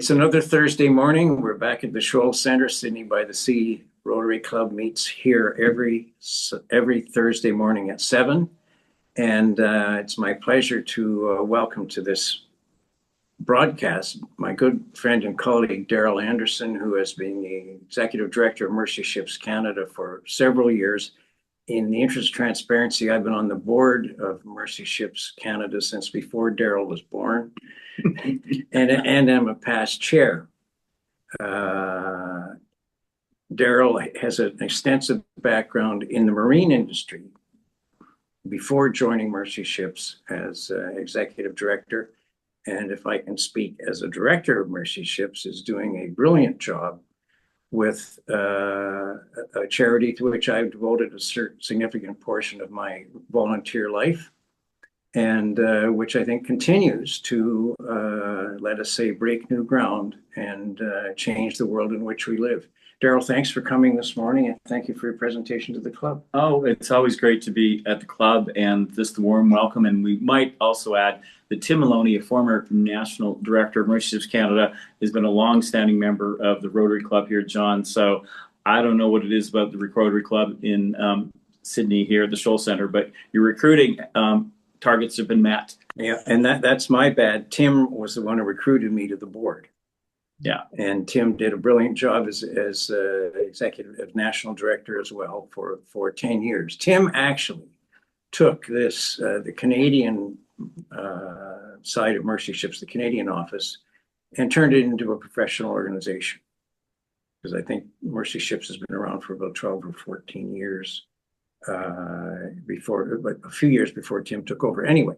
It's another Thursday morning. We're back at the Shoal Centre. Sidney by the Sea Rotary Club meets here every Thursday morning at 7. And it's my pleasure to welcome to this broadcast my good friend and colleague, Darryl Anderson, who has been the Executive Director of Mercy Ships Canada for several years. In the interest of transparency, I've been on the board of Mercy Ships Canada since before Darryl was born, and I'm a past chair. Darryl has an extensive background in the marine industry before joining Mercy Ships as executive director. And if I can speak as a director of Mercy Ships, is doing a brilliant job with a charity to which I've devoted a significant portion of my volunteer life, and which I think continues to, let us say, break new ground and change the world in which we live. Darryl, thanks for coming this morning, and thank you for your presentation to the club. Oh, it's always great to be at the club, and just the warm welcome. And we might also add that Tim Maloney, a former national director of Mercy Ships Canada, has been a long-standing member of the Rotary Club here, John. So I don't know what it is about the Rotary Club in Sidney here at the Shoal Centre, but your recruiting targets have been met. Yeah, and that's my bad. Tim was the one who recruited me to the board. Yeah, and Tim did a brilliant job as executive national director as well for 10 years. Tim actually took this the Canadian side of Mercy Ships, the Canadian office, and turned it into a professional organization. Because I think Mercy Ships has been around for about 12 or 14 years but a few years before Tim took over. Anyway,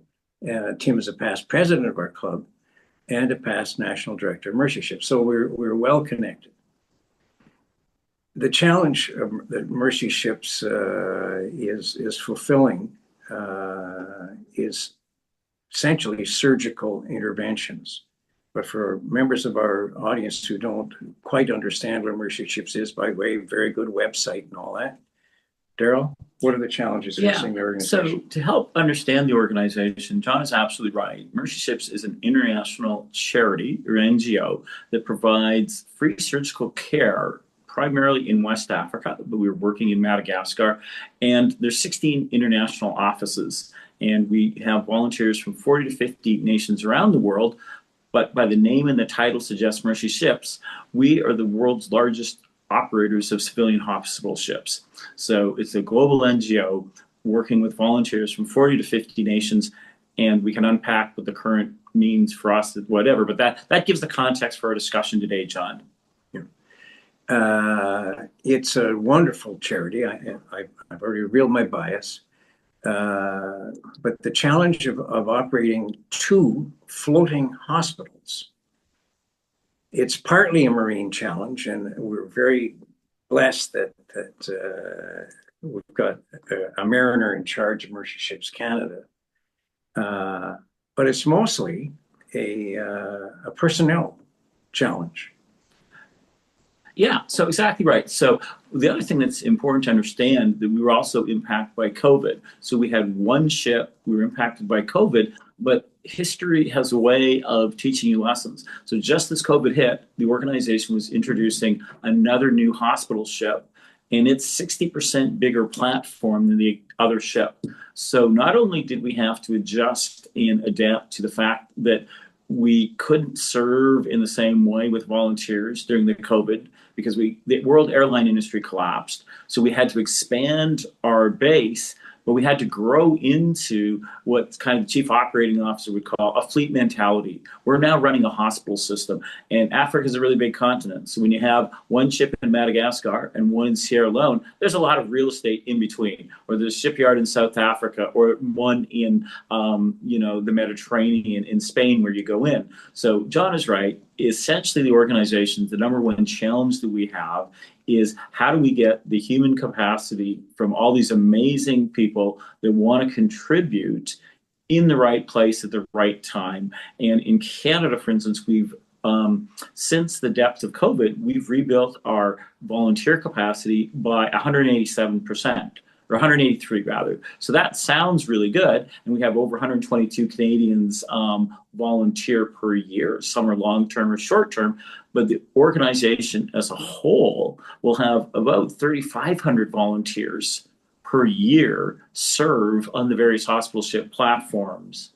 Tim is a past president of our club and a past national director of Mercy Ships. So we're well connected. The challenge that Mercy Ships is fulfilling is essentially surgical interventions. But for members of our audience who don't quite understand what Mercy Ships is, by way of very good website and all that, Darryl, what are the challenges facing the organization? So to help understand the organization, John is absolutely right. Mercy Ships is an international charity or NGO that provides free surgical care primarily in West Africa, but we're working in Madagascar, and there's 16 international offices, and we have volunteers from 40 to 50 nations around the world. But by the name and the title suggests, Mercy Ships, we are the world's largest operators of civilian hospital ships. So it's a global NGO working with volunteers from 40 to 50 nations, and we can unpack what the current means for us, whatever, but that gives the context for our discussion today, John. It's a wonderful charity. I've already revealed my bias. But the challenge of operating 2 floating hospitals, it's partly a marine challenge, and we're very blessed that we've got a mariner in charge of Mercy Ships Canada. But it's mostly a personnel challenge. Yeah, so exactly right. So the other thing that's important to understand, that we were also impacted by COVID. So we had one ship, we were impacted by COVID, but history has a way of teaching you lessons. So just as COVID hit, the organization was introducing another new hospital ship, and it's 60% bigger platform than the other ship. So not only did we have to adjust and adapt to the fact that we couldn't serve in the same way with volunteers during the COVID because the world airline industry collapsed. So we had to expand our base, but we had to grow into what kind of the chief operating officer would call a fleet mentality. We're now running a hospital system, and Africa is a really big continent. So when you have one ship in Madagascar and one in Sierra Leone, there's a lot of real estate in between, or there's a shipyard in South Africa, or one in the Mediterranean in Spain where you go in. So John is right. Essentially, the organization, the number one challenge that we have is how do we get the human capacity from all these amazing people that want to contribute in the right place at the right time. And in Canada, for instance, we've since the depth of COVID, we've rebuilt our volunteer capacity by 187%. or 183 rather. So that sounds really good. And we have over 122 Canadians volunteer per year. Some are long-term or short-term, but the organization as a whole will have about 3,500 volunteers per year serve on the various hospital ship platforms.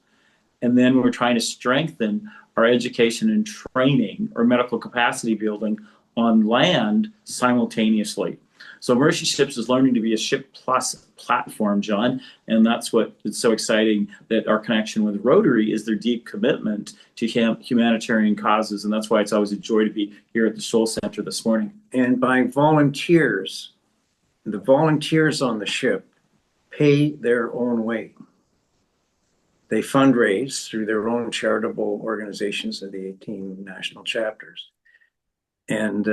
And then we're trying to strengthen our education and training or medical capacity building on land simultaneously. So Mercy Ships is learning to be a Ship Plus platform, John, and that's what it's so exciting that our connection with Rotary is their deep commitment to humanitarian causes, and that's why it's always a joy to be here at the Shoal Centre this morning. And by volunteers, the volunteers on the ship pay their own way. They fundraise through their own charitable organizations in the 18 national chapters. And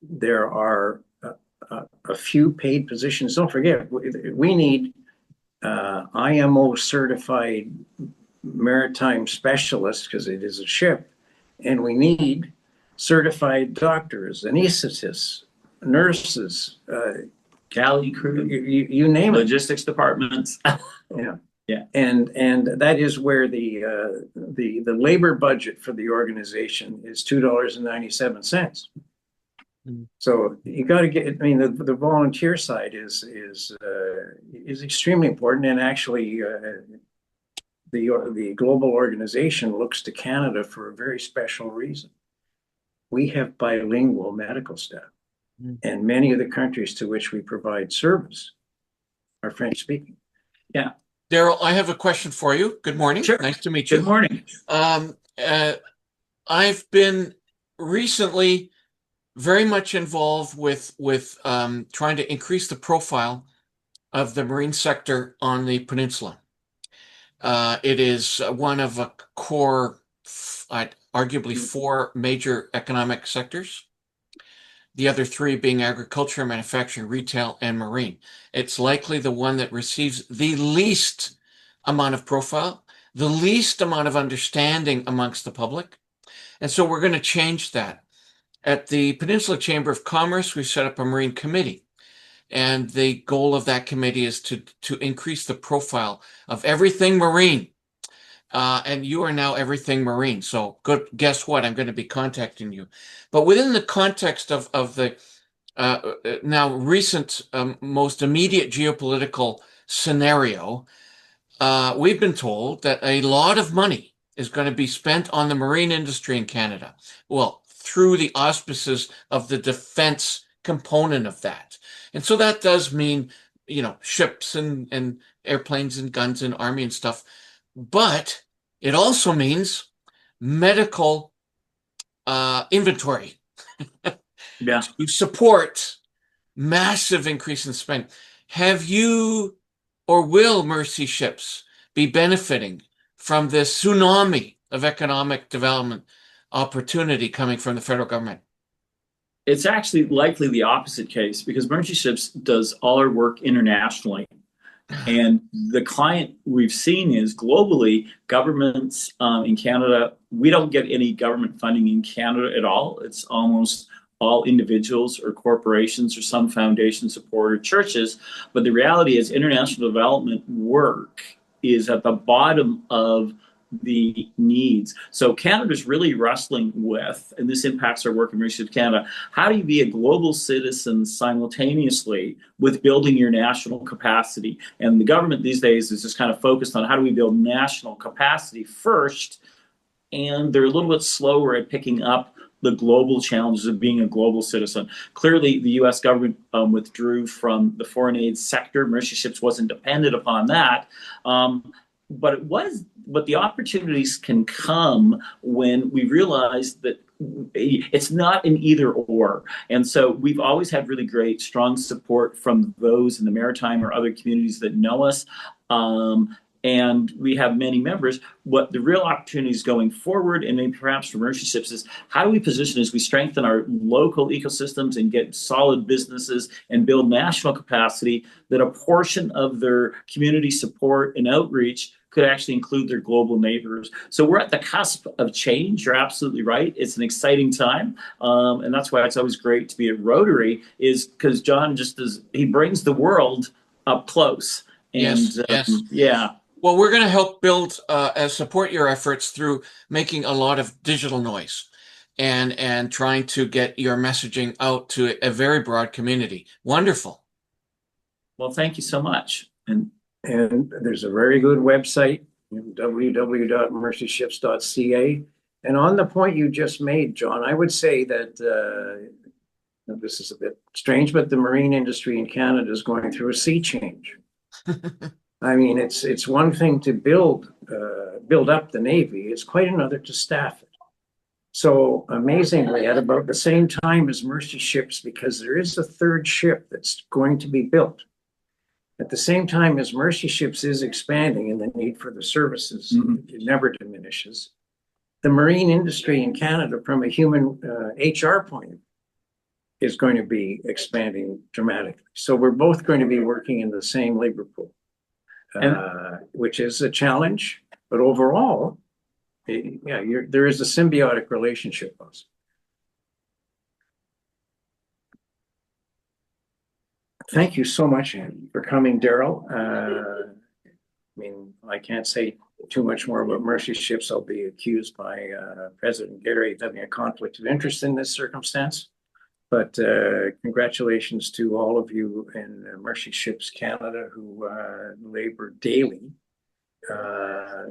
there are a few paid positions. Don't forget, we need IMO certified maritime specialists because it is a ship. And we need certified doctors, anesthetists, nurses, galley crew, you name it. Logistics departments. Yeah. Yeah. And that is where the labor budget for the organization is $2.97. So you got to get. I mean, the volunteer side is extremely important, and actually, the global organization looks to Canada for a very special reason. We have bilingual medical staff, and many of the countries to which we provide service are French speaking. Yeah. Darryl, I have a question for you. Good morning. Sure. Nice to meet you. Good morning. I've been recently very much involved with trying to increase the profile of the marine sector on the peninsula. It is one of a core, arguably 4 major economic sectors. The other 3 being agriculture, manufacturing, retail, and marine. It's likely the one that receives the least amount of profile, the least amount of understanding amongst the public. And so we're going to change that. At the Peninsula Chamber of Commerce, we've set up a marine committee. And the goal of that committee is to increase the profile of everything marine. And you are now everything marine. So good. Guess what? I'm going to be contacting you. But within the context of the now recent, most immediate geopolitical scenario, we've been told that a lot of money is going to be spent on the marine industry in Canada. Well, through the auspices of the defense component of that. And so that does mean, ships and airplanes and guns and army and stuff. But it also means medical inventory. Yeah. To support massive increase in spending. Have you or will Mercy Ships be benefiting from this tsunami of economic development opportunity coming from the federal government? It's actually likely the opposite case because Mercy Ships does all our work internationally. And the client we've seen is globally governments in Canada. We don't get any government funding in Canada at all. It's almost all individuals or corporations or some foundation support or churches. But the reality is international development work is at the bottom of the needs. So Canada's really wrestling with, and this impacts our work in Mercy Ships Canada, how do you be a global citizen simultaneously with building your national capacity? And the government these days is just kind of focused on how do we build national capacity first, and they're a little bit slower at picking up the global challenges of being a global citizen. Clearly, the U.S. government withdrew from the foreign aid sector. Mercy Ships wasn't dependent upon that. But the opportunities can come when we realize that it's not an either or. And so we've always had really great, strong support from those in the maritime or other communities that know us. And we have many members. What the real opportunities going forward, and maybe perhaps for Mercy Ships, is how do we position as we strengthen our local ecosystems and get solid businesses and build national capacity, that a portion of their community support and outreach could actually include their global neighbors. So we're at the cusp of change. You're absolutely right. It's an exciting time. And that's why it's always great to be at Rotary, is because John, just as he brings the world up close. And Yes. yeah. Well, we're going to help build and support your efforts through making a lot of digital noise and trying to get your messaging out to a very broad community. Wonderful. Well, thank you so much. And there's a very good website, www.mercyships.ca. And on the point you just made, John, I would say that this is a bit strange, but the marine industry in Canada is going through a sea change. I mean, it's one thing to build up the Navy. It's quite another to staff it. So amazingly, at about the same time as Mercy Ships, because there is a third ship that's going to be built, at the same time as Mercy Ships is expanding and the need for the services, it never diminishes. The marine industry in Canada, from a human HR point of view, is going to be expanding dramatically. So we're both going to be working in the same labor pool, which is a challenge, but overall, there is a symbiotic relationship. Thank you so much for coming, Darryl. I mean, I can't say too much more about Mercy Ships. I'll be accused by President Gary of having a conflict of interest in this circumstance. But congratulations to all of you in Mercy Ships Canada who labor daily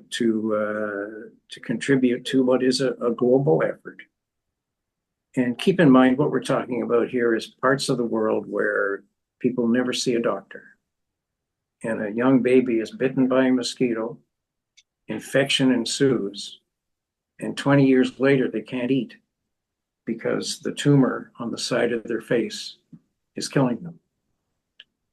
to contribute to what is a global effort. And keep in mind, what we're talking about here is parts of the world where people never see a doctor. And a young baby is bitten by a mosquito, infection ensues, and 20 years later, they can't eat because the tumor on the side of their face is killing them.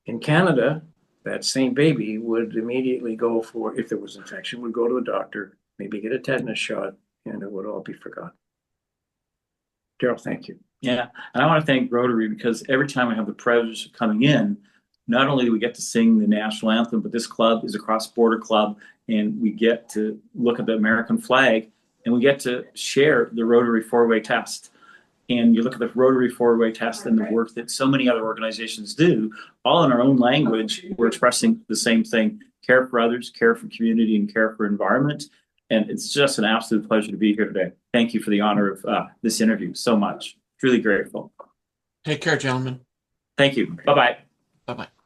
In Canada, that same baby would immediately go for, if there was infection, would go to a doctor, maybe get a tetanus shot, and it would all be forgotten. Darryl, thank you. Yeah, and I want to thank Rotary because every time I have the privilege of coming in, not only do we get to sing the national anthem, but this club is a cross-border club, and we get to look at the American flag, and we get to share the Rotary four-way test. And you look at the Rotary four-way test and the work that so many other organizations do, all in our own language, we're expressing the same thing: care for others, care for community, and care for environment. And it's just an absolute pleasure to be here today. Thank you for the honor of this interview so much. Truly grateful. Take care, gentlemen. Thank you. Bye-bye. Bye-bye.